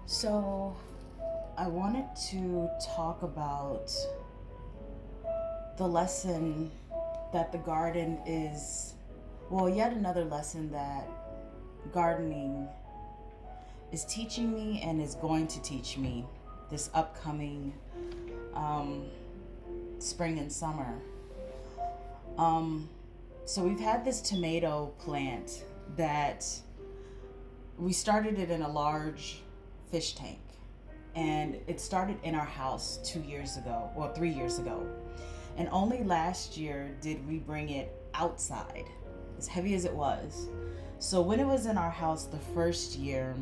So, I wanted to talk about the lesson that the garden is, well, yet another lesson that gardening is teaching me and is going to teach me this upcoming um, spring and summer. Um, so, we've had this tomato plant that we started it in a large fish tank, and it started in our house 2 years ago, well, 3 years ago. And only last year did we bring it outside, as heavy as it was. So when it was in our house the first year,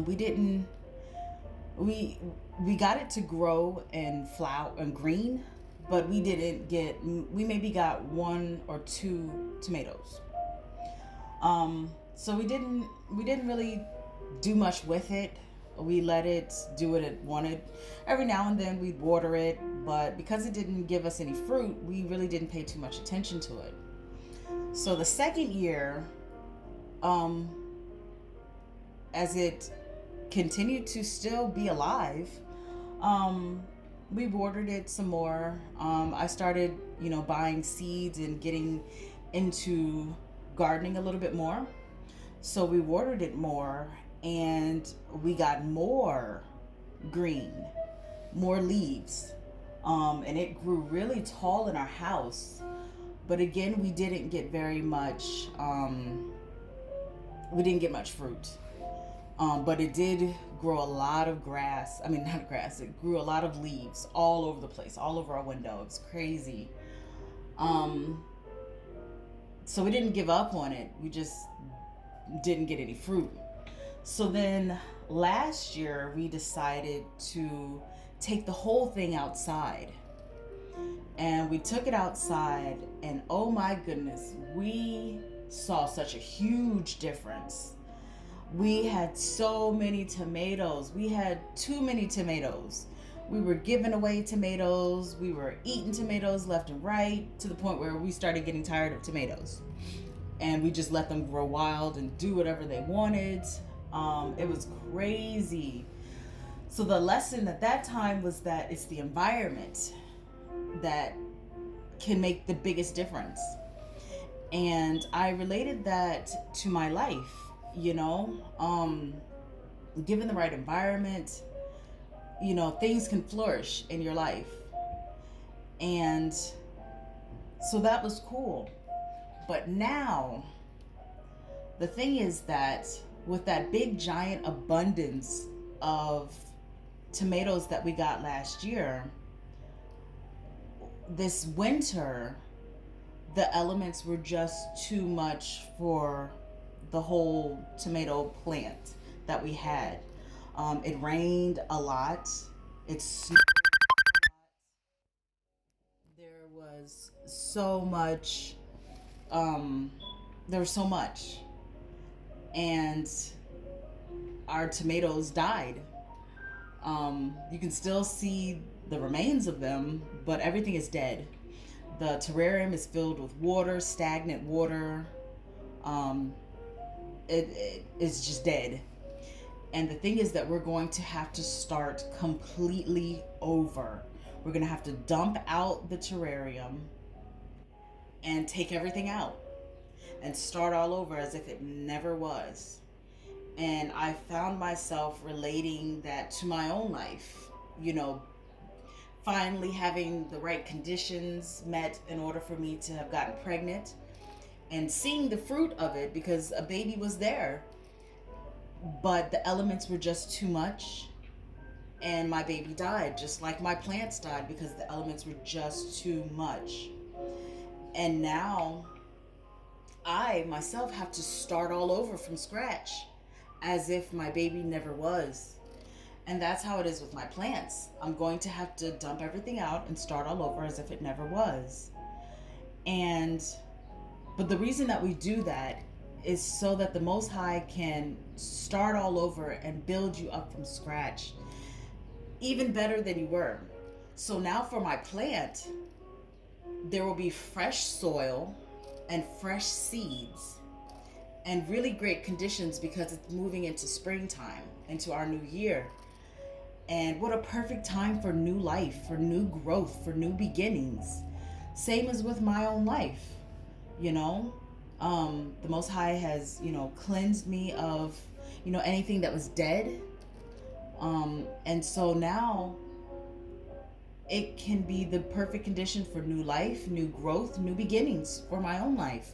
we didn't we got it to grow and flower and green, but we maybe got one or two tomatoes. So we didn't really do much with it. We let it do what it wanted. Every now and then we'd water it, but because it didn't give us any fruit, we really didn't pay too much attention to it. So the second year, um, as it continued to still be alive, um, we watered it some more. I started, buying seeds and getting into gardening a little bit more. So we watered it more, and we got more green, more leaves. And it grew really tall in our house. But again, we didn't get very much, we didn't get much fruit. But it did grow a lot of grass. I mean, not grass, it grew a lot of leaves all over the place, all over our window. It was crazy. Um, so we didn't give up on it. We just didn't get any fruit. So then last year we decided to take the whole thing outside. And we took it outside, and oh my goodness, we saw such a huge difference. We had so many tomatoes. We had too many tomatoes. We were giving away tomatoes. We were eating tomatoes left and right, to the point where we started getting tired of tomatoes. And we just let them grow wild and do whatever they wanted. It was crazy. So the lesson at that time was that it's the environment that can make the biggest difference. And I related that to my life, you know, um, given the right environment, things can flourish in your life. And so that was cool. But now, the thing is that with that big giant abundance of tomatoes that we got last year, this winter, the elements were just too much for the whole tomato plant that we had. It rained a lot. It snowed. There was so much. Um, there was so much, and our tomatoes died. You can still see the remains of them, but everything is dead. The terrarium is filled with water, stagnant water. Um, it is just dead. And the thing is that we're going to have to start completely over. We're going to have to dump out the terrarium and take everything out and start all over as if it never was. And I found myself relating that to my own life, you know, finally having the right conditions met in order for me to have gotten pregnant, and seeing the fruit of it because a baby was there, but the elements were just too much, and my baby died just like my plants died because the elements were just too much. And now I myself have to start all over from scratch as if my baby never was. And that's how it is with my plants. I'm going to have to dump everything out and start all over as if it never was. And but the reason that we do that is so that the Most High can start all over and build you up from scratch, even better than you were. So now for my plant, there will be fresh soil and fresh seeds, and really great conditions because it's moving into springtime, into our new year. And what a perfect time for new life, for new growth, for new beginnings. Same as with my own life, you know. The Most High has, cleansed me of, anything that was dead. And so now it can be the perfect condition for new life, new growth, new beginnings for my own life.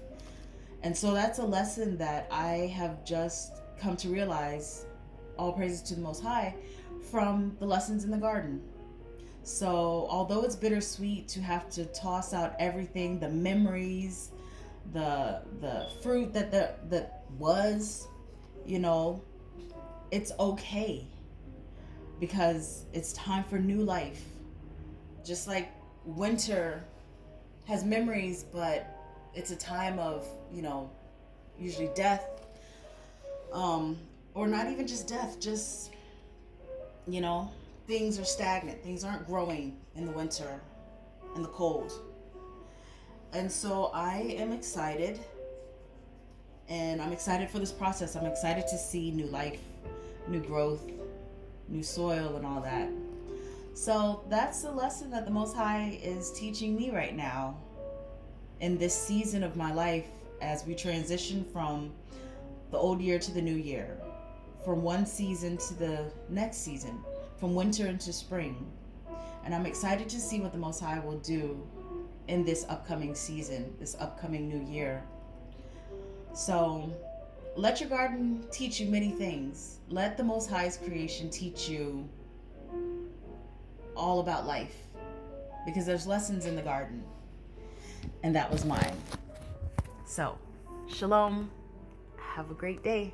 And so that's a lesson that I have just come to realize, all praises to the Most High, from the lessons in the garden. So although it's bittersweet to have to toss out everything, the memories, the fruit that was, you know, it's okay because it's time for new life. Just like winter has memories, but it's a time of, usually death, or not even just death, just, things are stagnant. Things aren't growing in the winter and the cold. And so I am excited, and I'm excited for this process. I'm excited to see new life, new growth, new soil, and all that. So that's the lesson that the Most High is teaching me right now in this season of my life as we transition from the old year to the new year, from one season to the next season, from winter into spring. And I'm excited to see what the Most High will do in this upcoming season, this upcoming new year. So let your garden teach you many things. Let the Most High's creation teach you all about life, because there's lessons in the garden, and that was mine. So, shalom. Have a great day.